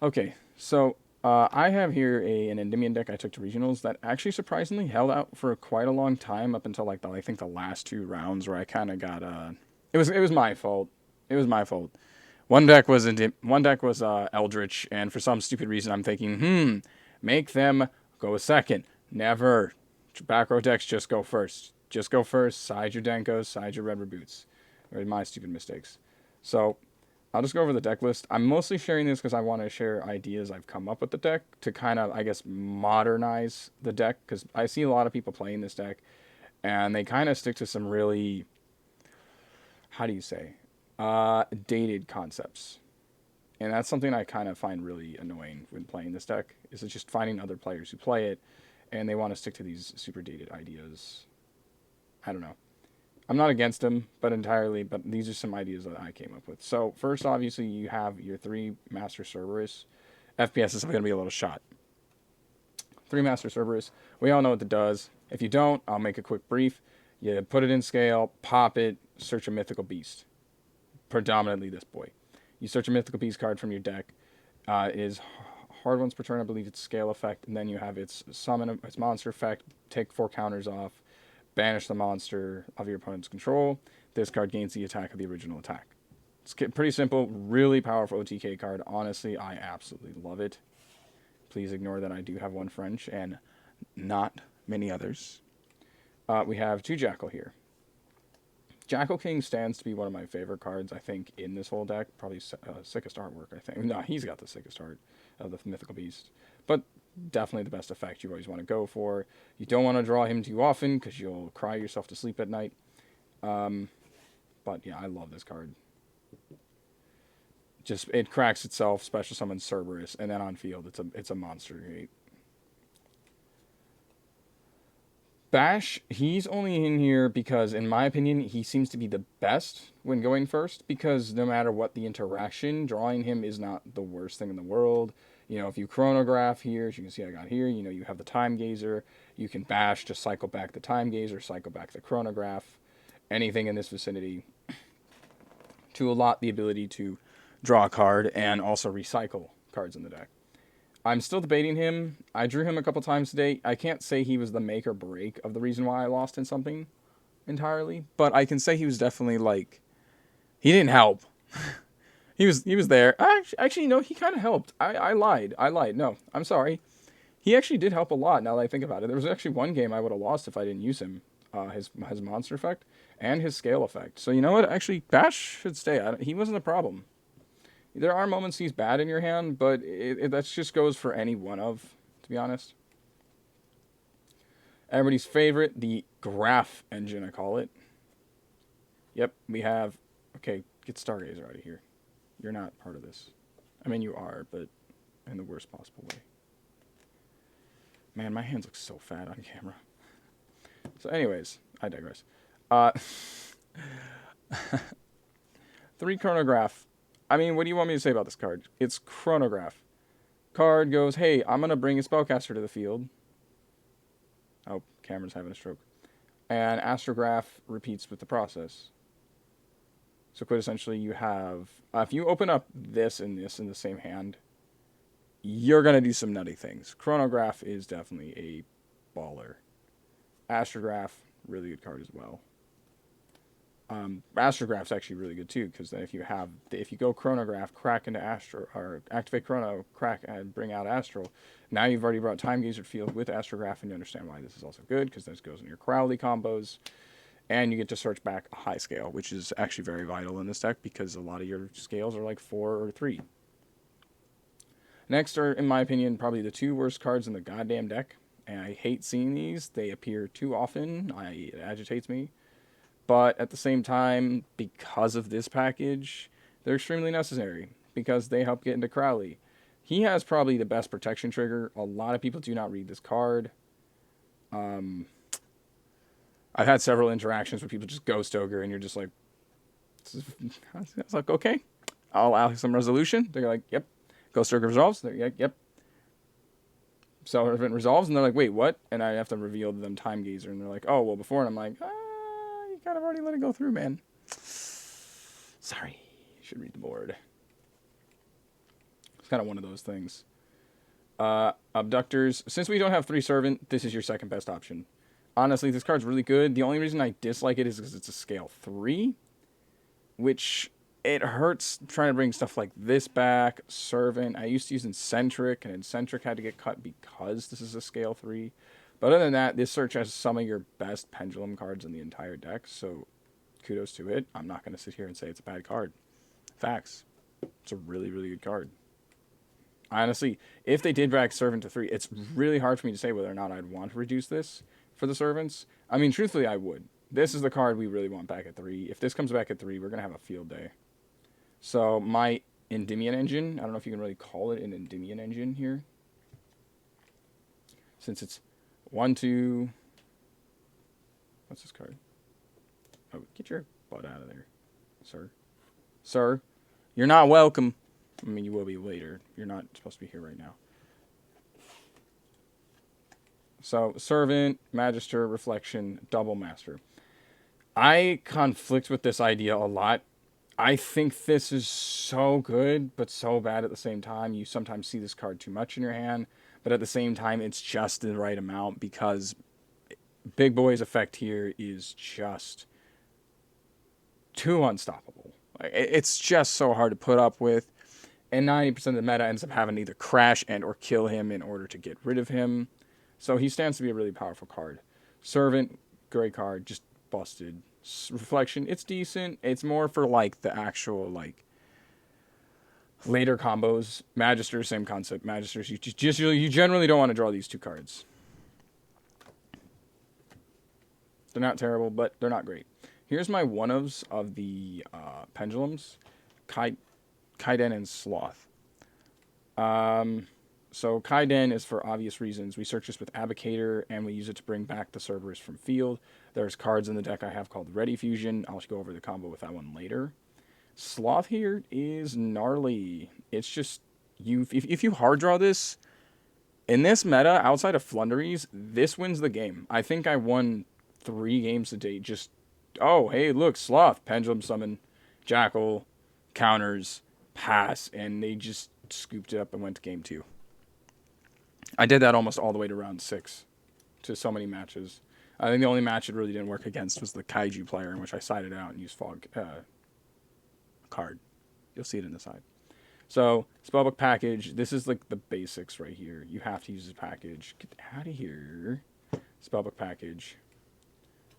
Okay, so I have here an Endymion deck I took to regionals that actually surprisingly held out for quite a long time up until like I think the last two rounds where I kind of got it was my fault. It was my fault. One deck was Eldritch, and for some stupid reason I'm thinking, make them go second. Never. Back row decks just go first. Just go first. Side your Denkos, side your Red Reboots. Or my stupid mistakes. So I'll just go over the deck list. I'm mostly sharing this because I want to share ideas I've come up with the deck to kind of, I guess, modernize the deck. Because I see a lot of people playing this deck, and they kind of stick to some really, how do you say, dated concepts. And that's something I kind of find really annoying when playing this deck, is it's just finding other players who play it, and they want to stick to these super dated ideas. I don't know. I'm not against them, but these are some ideas that I came up with. So first, obviously, you have your three Master Cerberus. FPS is going to be a little shot. Three Master Cerberus. We all know what it does. If you don't, I'll make a quick brief. You put it in scale, pop it, search a mythical beast. Predominantly this boy. You search a mythical beast card from your deck. It is hard once per turn, I believe it's scale effect, and then you have its summon, its monster effect, take 4 counters off, banish the monster of your opponent's control. This card gains the attack of the original attack. It's pretty simple, really powerful OTK card. Honestly, I absolutely love it. Please ignore that I do have one French and not many others. We have 2 Jackal here. Jackal King stands to be one of my favorite cards, I think, in this whole deck. Probably sickest artwork, I think. No, he's got the sickest art of the Mythical Beast. But definitely the best effect you always want to go for. You don't want to draw him too often because you'll cry yourself to sleep at night. But yeah, I love this card. Just, it cracks itself, special summon Cerberus, and then on field, it's a monster. Right? Bash, he's only in here because, in my opinion, he seems to be the best when going first, because no matter what the interaction, drawing him is not the worst thing in the world. You know, if you chronograph here, as you can see I got here, you know, you have the Time Gazer. You can bash to cycle back the Time Gazer, cycle back the chronograph, anything in this vicinity, to allot the ability to draw a card and also recycle cards in the deck. I'm still debating him. I drew him a couple times today. I can't say he was the make or break of the reason why I lost in something entirely, but I can say he was definitely like, he didn't help. he was there. Actually, no, he kind of helped. I lied. No, I'm sorry. He actually did help a lot. Now that I think about it, there was actually one game I would have lost if I didn't use him. His monster effect and his scale effect. So you know what? Actually, Bash should stay. He wasn't a problem. There are moments he's bad in your hand, but that just goes for any one of, to be honest. Everybody's favorite, the graph engine, I call it. Yep, we have... Okay, get Stargazer out of here. You're not part of this. I mean, you are, but in the worst possible way. Man, my hands look so fat on camera. So anyways, I digress. 3 chronograph. I mean, what do you want me to say about this card? It's chronograph. Card goes, hey, I'm going to bring a spellcaster to the field. Oh, Cameron's having a stroke. And astrograph repeats with the process. So quintessentially you have, if you open up this and this in the same hand, you're going to do some nutty things. Chronograph is definitely a baller. Astrograph, really good card as well. Astrograph's actually really good too, because then if you go chronograph, crack into astro, or activate chrono, crack and bring out astral, now you've already brought Time Gazer field with astrograph, and you understand why this is also good, because this goes in your Crowley combos, and you get to search back a high scale, which is actually very vital in this deck because a lot of your scales are like 4 or 3. Next are, in my opinion, probably the 2 worst cards in the goddamn deck, and I hate seeing these. They appear too often. It agitates me. But at the same time, because of this package, they're extremely necessary because they help get into Crowley. He has probably the best protection trigger. A lot of people do not read this card. I've had several interactions where people just ghost ogre, and you're just like, I was like, okay, I'll allow some resolution. They're like, yep. Ghost ogre resolves. They're like, yep. So if it resolves, and they're like, wait, what? And I have to reveal to them Time Gazer, and they're like, oh, well, before, and I'm like, you kind of already let it go through, man. Sorry. You should read the board. It's kind of one of those things. Abductors. Since we don't have 3 Servant, this is your second best option. Honestly, this card's really good. The only reason I dislike it is because it's a scale 3, which it hurts trying to bring stuff like this back. Servant. I used to use Eccentric, and Eccentric had to get cut because this is a scale 3. But other than that, this search has some of your best Pendulum cards in the entire deck, so kudos to it. I'm not going to sit here and say it's a bad card. Facts. It's a really, really good card. Honestly, if they did back Servant to 3, it's really hard for me to say whether or not I'd want to reduce this for the Servants. I mean, truthfully, I would. This is the card we really want back at 3. If this comes back at 3, we're going to have a field day. So my Endymion engine, I don't know if you can really call it an Endymion engine here. Since it's 1, 2... What's this card? Oh, get your butt out of there, sir. Sir, you're not welcome. I mean, you will be later. You're not supposed to be here right now. So, Servant, Magister, Reflection, Double Master. I conflict with this idea a lot. I think this is so good, but so bad at the same time. You sometimes see this card too much in your hand, but at the same time, it's just the right amount because Big Boy's effect here is just too unstoppable. It's just so hard to put up with, and 90% of the meta ends up having to either crash and or kill him in order to get rid of him. So he stands to be a really powerful card. Servant, great card, just busted. Reflection, it's decent. It's more for like the actual like later combos. Magister, same concept. Magisters, you generally don't want to draw these 2 cards. They're not terrible, but they're not great. Here's my one-ofs of the pendulums. Kaiden and Sloth. So Kaiden is for obvious reasons. We search this with Abdicator, and we use it to bring back the Cerberus from field. There's cards in the deck I have called Ready Fusion. I'll go over the combo with that one later. Sloth here is gnarly. It's just, if you hard draw this, in this meta, outside of Flunderies, this wins the game. I think I won 3 games a day. Just, oh, hey, look, Sloth, Pendulum Summon, Jackal, counters, pass, and they just scooped it up and went to game 2. I did that almost all the way to round 6 to so many matches. I think the only match it really didn't work against was the Kaiju player, in which I sided out and used Fog card. You'll see it in the side. So, Spellbook package. This is like the basics right here. You have to use this package. Get out of here. Spellbook package.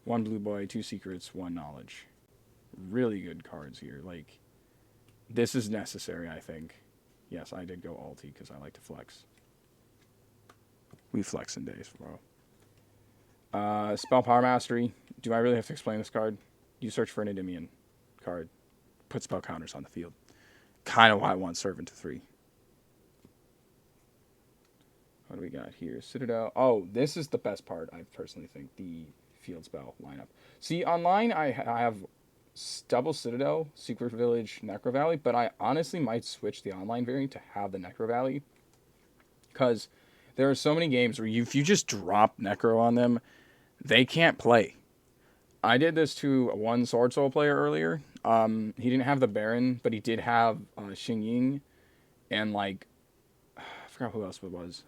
1 Blue Boy, 2 Secrets, 1 Knowledge. Really good cards here. Like, this is necessary, I think. Yes, I did go alti because I like to flex. We flex in days, bro. Spell Power Mastery. Do I really have to explain this card? You search for an Endymion card. Put spell counters on the field. Kind of why I want Servant to 3. What do we got here? Citadel. Oh, this is the best part, I personally think. The field spell lineup. See, online I have double Citadel, Secret Village, Necro Valley, but I honestly might switch the online variant to have the Necro Valley. Because there are so many games where if you just drop Necro on them, they can't play. I did this to one Sword Soul player earlier. He didn't have the Baron, but he did have Xing Ying, and like, I forgot who else it was.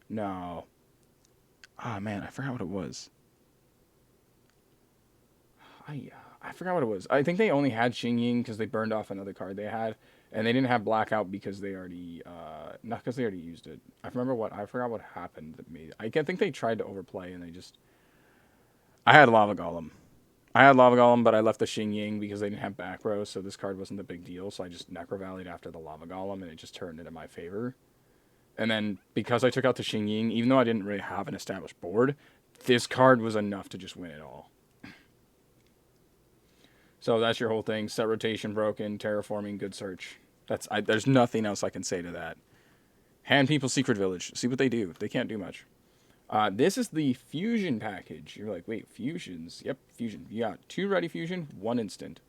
No. Ah, man, I forgot what it was. I forgot what it was. I think they only had Xing Ying because they burned off another card they had, and they didn't have Blackout because they already, not because they already used it. I forgot what happened that made. I think they tried to overplay and they just. I had Lava Golem, but I left the Xing Ying because they didn't have back row, so this card wasn't the big deal. So I just Necro Valleyed after the Lava Golem, and it just turned into my favor. And then because I took out the Xing Ying, even though I didn't really have an established board, this card was enough to just win it all. So that's your whole thing. Set rotation broken, terraforming, good search. There's nothing else I can say to that. Hand people Secret Village. See what they do. They can't do much. This is the fusion package. You're like, wait, fusions? Yep, fusion. You got 2 ready fusion, 1 instant.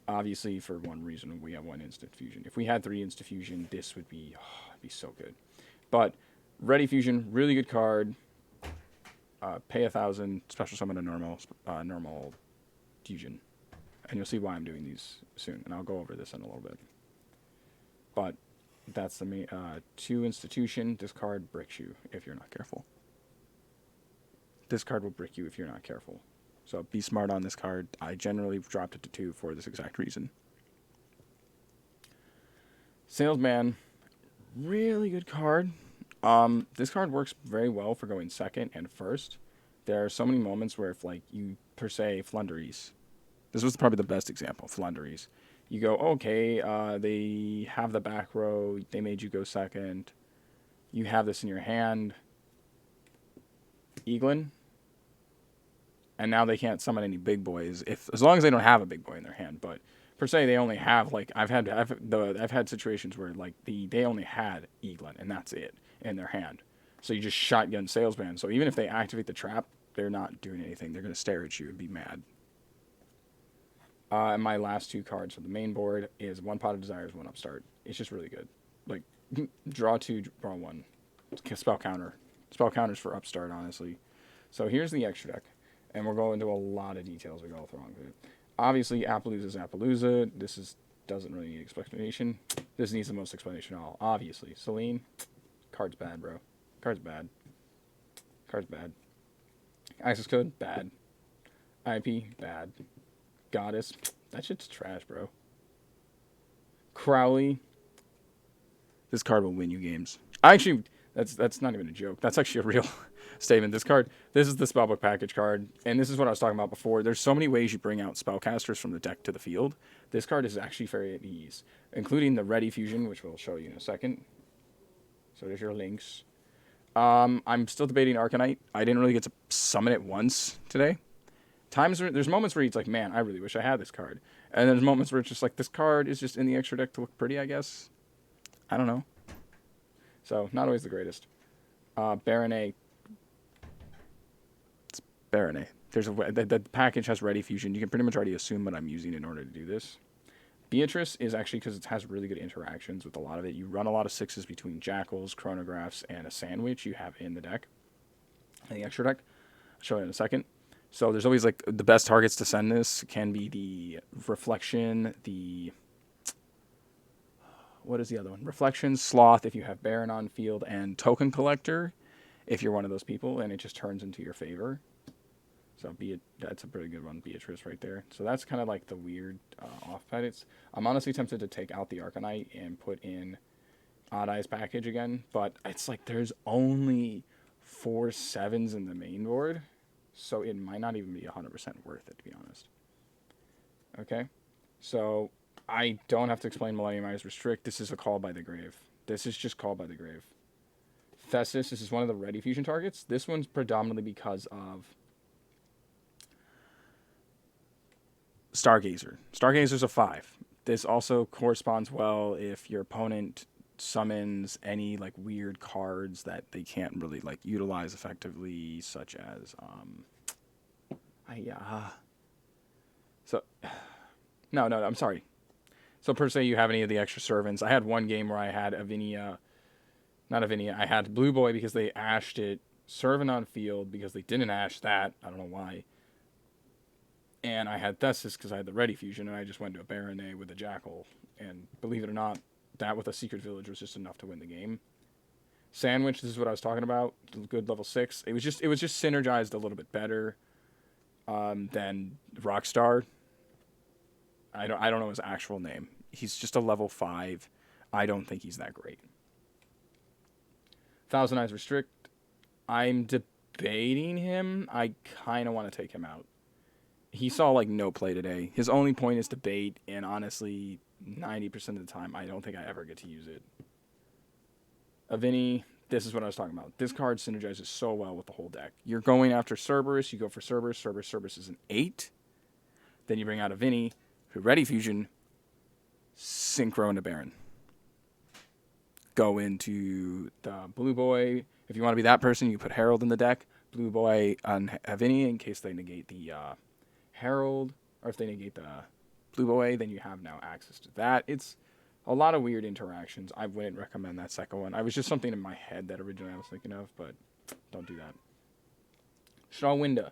Obviously, for one reason, we have 1 instant fusion. If we had 3 instant fusion, this would be, it'd be so good. But ready fusion, really good card. Pay 1,000, special summon a normal fusion. And you'll see why I'm doing these soon, and I'll go over this in a little bit. but that's the main. 2 institution. This card bricks you if you're not careful. This card will brick you if you're not careful. So be smart on this card. I generally dropped it to 2 for this exact reason. Salesman, really good card. This card works very well for going second and first. There are so many moments where if like you per se Flunderies, this was probably the best example. Flunderies, you go okay. They have the back row. They made you go second. You have this in your hand. Eaglin. And now they can't summon any big boys as long as they don't have a big boy in their hand. But per se, they only have like I've had situations where like they only had Eaglin and that's it in their hand. So you just shotgun Salesman. So even if they activate the trap, they're not doing anything. They're gonna stare at you and be mad. And my last 2 cards for the main board is 1 Pot of Desires, 1 Upstart. It's just really good. Like draw 2, draw 1. Spell counter. Spell counters for Upstart, honestly. So here's the extra deck. And we're going into a lot of details we go through it. Obviously, Appaloosa's Appaloosa. This doesn't really need explanation. This needs the most explanation of all. Obviously, Celine, card's bad, bro. Card's bad. Card's bad. Access code, bad. IP, bad. Goddess, that shit's trash, bro. Crowley, this card will win you games. Actually, that's not even a joke. That's actually a real statement. This is the spellbook package card, and this is what I was talking about before. There's so many ways you bring out spellcasters from the deck to the field. This card is actually very at ease, including the Ready Fusion, which we'll show you in a second. So there's your links. I'm still debating Arcanite. I didn't really get to summon it once today. There's moments where it's like, man, I really wish I had this card. And there's moments where it's just like, this card is just in the extra deck to look pretty, I guess. I don't know. So, not always the greatest. Baronet. It's Baronet. The package has Ready Fusion. You can pretty much already assume what I'm using in order to do this. Beatrice is actually because it has really good interactions with a lot of it. You run a lot of 6s between Jackals, Chronographs, and a Sandwich you have in the deck. In the extra deck. I'll show you in a second. So there's always like the best targets to send this can be the Reflection, what is the other one? Reflection, Sloth if you have Baron on field, and Token Collector if you're one of those people, and it just turns into your favor. So that's a pretty good one, Beatrice right there. So that's kind of like the weird off edits. I'm honestly tempted to take out the Arcanite and put in Odd Eyes package again, but it's like there's only 4 7s in the main board. So it might not even be 100% worth it, to be honest. Okay? So I don't have to explain Millennium Eyes Restrict. This is a Call by the Grave. This is just Call by the Grave. Thesis, this is one of the Ready Fusion targets. This one's predominantly because of Stargazer. Stargazer's a 5. This also corresponds well if your opponent summons any like weird cards that they can't really like utilize effectively, such as no, I'm sorry. So per se, you have any of the extra servants. I had one game where I had I had Blue Boy because they ashed it, Servant on field because they didn't ash that. I don't know why. And I had Thesis because I had the Ready Fusion, and I just went to a Baronet with a Jackal. And believe it or not, that with a Secret Village was just enough to win the game. Sandwich, this is what I was talking about. Good level 6. It was just synergized a little bit better than Rockstar. I don't know his actual name. He's just a level 5. I don't think he's that great. Thousand Eyes Restrict. I'm debating him. I kind of want to take him out. He saw like no play today. His only point is to bait, and honestly, 90% of the time, I don't think I ever get to use it. Avini, this is what I was talking about. This card synergizes so well with the whole deck. You're going after Cerberus, you go for Cerberus. Cerberus is an 8. Then you bring out Avini, who Ready Fusion, Synchro into Baron. Go into the Blue Boy. If you want to be that person, you put Herald in the deck. Blue Boy on Avini in case they negate the Herald, or if they negate the Blue Boy, then you have now access to that. It's a lot of weird interactions. I wouldn't recommend that second one. I was just something in my head that originally I was thinking of, but don't do that. Shawinda.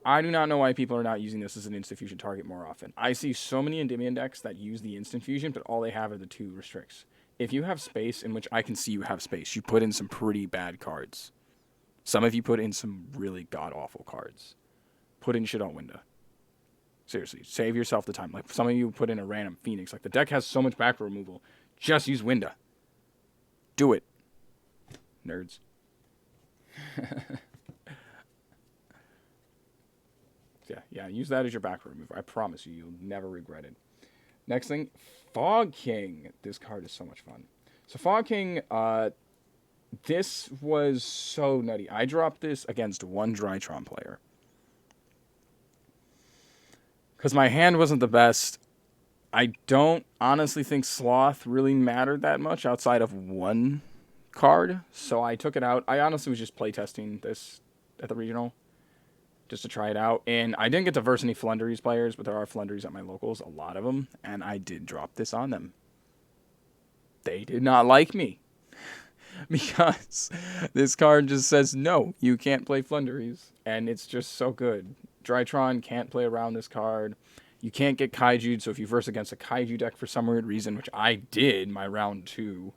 I do not know why people are not using this as an instant fusion target more often. I see so many Endymion decks that use the instant fusion, but all they have are the 2 restricts. if you have space, in which I can see you have space, you put in some pretty bad cards. Some of you put in some really god-awful cards. Put in shit on Winda. Seriously, save yourself the time. Like, some of you put in a random Phoenix. Like, the deck has so much back row removal. Just use Winda. Do it. Nerds. Yeah, use that as your back row remover. I promise you, you'll never regret it. Next thing, Fog King. This card is so much fun. So Fog King, this was so nutty. I dropped this against one Drytron player. Because my hand wasn't the best. I don't honestly think Sloth really mattered that much outside of one card. So I took it out. I honestly was just playtesting this at the regional. Just to try it out. And I didn't get to verse any Flunderies players, but there are Flunderies at my locals. A lot of them. And I did drop this on them. They did not like me. Because this card just says, no, you can't play Flunderies. And it's just so good. Drytron can't play around this card. You can't get Kaiju'd, so if you verse against a Kaiju deck for some weird reason, which I did my round 2,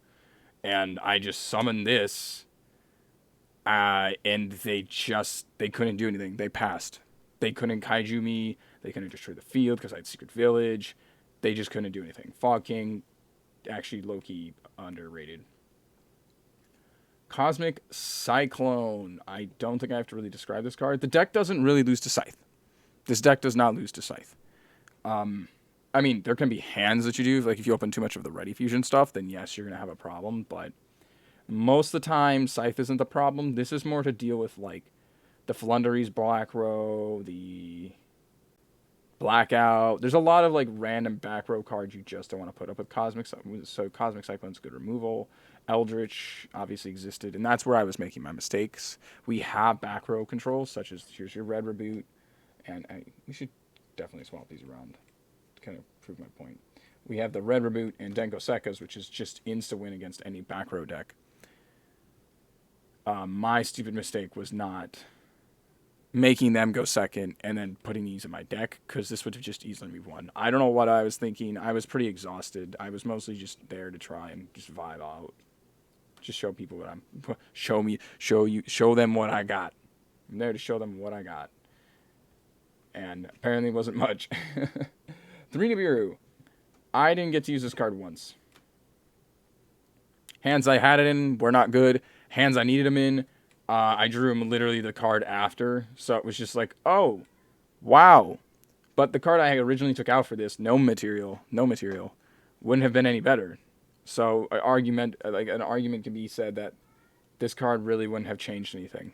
and I just summoned this, and they couldn't do anything. They passed. They couldn't Kaiju me. They couldn't destroy the field because I had Secret Village. They just couldn't do anything. Fog King, actually low-key underrated. Cosmic Cyclone. I don't think I have to really describe this card. The deck doesn't really lose to Scythe. This deck does not lose to Scythe. I mean, there can be hands that you do. Like, if you open too much of the Ready Fusion stuff, then yes, you're going to have a problem. But most of the time, Scythe isn't the problem. This is more to deal with, like, the Flunderies Black Row, the Blackout. There's a lot of, like, random back row cards you just don't want to put up with Cosmic. So Cosmic Cyclone's good removal. Eldritch obviously existed, and that's where I was making my mistakes. We have back row controls, such as here's your red reboot, and we should definitely swap these around to kind of prove my point. We have the red reboot and Denko Sekkas, which is just insta-win against any back row deck. My stupid mistake was not making them go second and then putting these in my deck, because this would have just easily won. I don't know what I was thinking. I was pretty exhausted. I was mostly just there to try and just vibe out. Just show people what I'm... Show them what I got. I'm there to show them what I got. And apparently it wasn't much. 3 Nibiru. I didn't get to use this card once. Hands I had it in were not good. Hands I needed them in, I drew him literally the card after. So it was just like, oh, wow. But the card I originally took out for this, no material, wouldn't have been any better. So an argument can be said that this card really wouldn't have changed anything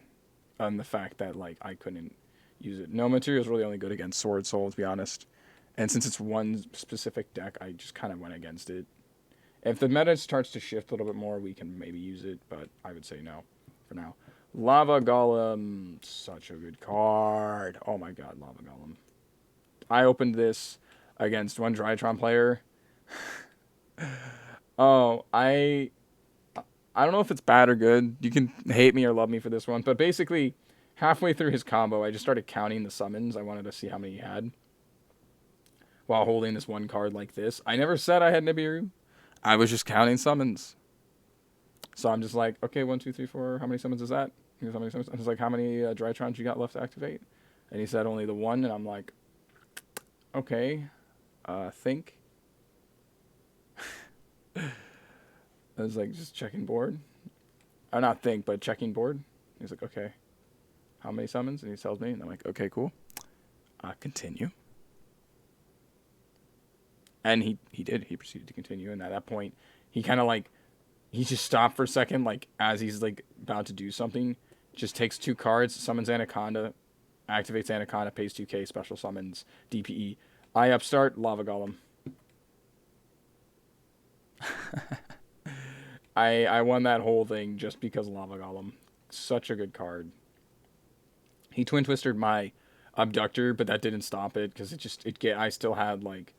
on the fact that, like, I couldn't use it. No material is really only good against Sword Soul, to be honest. And since it's one specific deck, I just kind of went against it. If the meta starts to shift a little bit more, we can maybe use it, but I would say no for now. Lava Golem, such a good card. Oh my god, Lava Golem. I opened this against one Drytron player. Oh, I don't know if it's bad or good. You can hate me or love me for this one, but basically, halfway through his combo, I just started counting the summons. I wanted to see how many he had while holding this one card like this. I never said I had Nibiru. I was just counting summons. So I'm just like, okay, 1, 2, 3, 4. How many summons is that? He goes, how many summons? I was like, how many Drytrons you got left to activate? And he said only the 1, and I'm like, okay, think. I was like, just checking board. Or not think, but checking board. He's like, okay, how many summons? And he tells me, and I'm like, okay, cool. Continue. And he did. He proceeded to continue. And at that point, he kind of like, he just stopped for a second, like, as he's, like, about to do something. Just takes 2 cards, summons Anaconda, activates Anaconda, pays 2k, special summons, DPE. I upstart, Lava Golem. I won that whole thing just because of Lava Golem. Such a good card. He Twin Twisted my Abductor, but that didn't stop it, because I still had, like,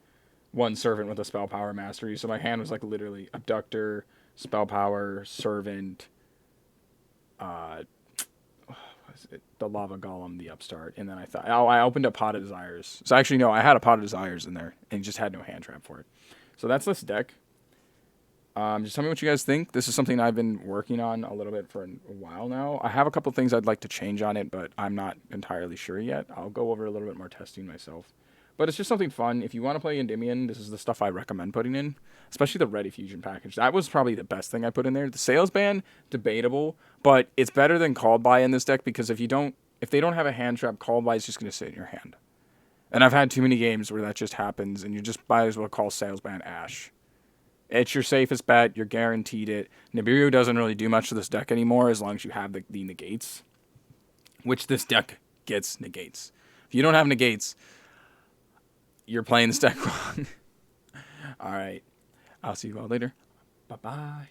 1 Servant with a Spell Power Mastery, so my hand was, like, literally Abductor, Spell Power, Servant, the Lava Golem, the Upstart, and then I thought, I opened up Pot of Desires. So actually, no, I had a Pot of Desires in there, and just had no hand trap for it. So that's this deck. Just tell me what you guys think. This is something I've been working on a little bit for a while now. I have a couple things I'd like to change on it, but I'm not entirely sure yet. I'll go over a little bit more testing myself. But it's just something fun. If you want to play Endymion, this is the stuff I recommend putting in, especially the Ready Fusion package. That was probably the best thing I put in there. The Sales Band, debatable, but it's better than Called By in this deck because if they don't have a hand trap, Called By is just going to sit in your hand. And I've had too many games where that just happens, and you just might as well call Sales Band Ash. It's your safest bet. You're guaranteed it. Nibiru doesn't really do much to this deck anymore as long as you have the negates, which this deck gets negates. If you don't have negates, you're playing this deck wrong. All right. I'll see you all later. Bye-bye.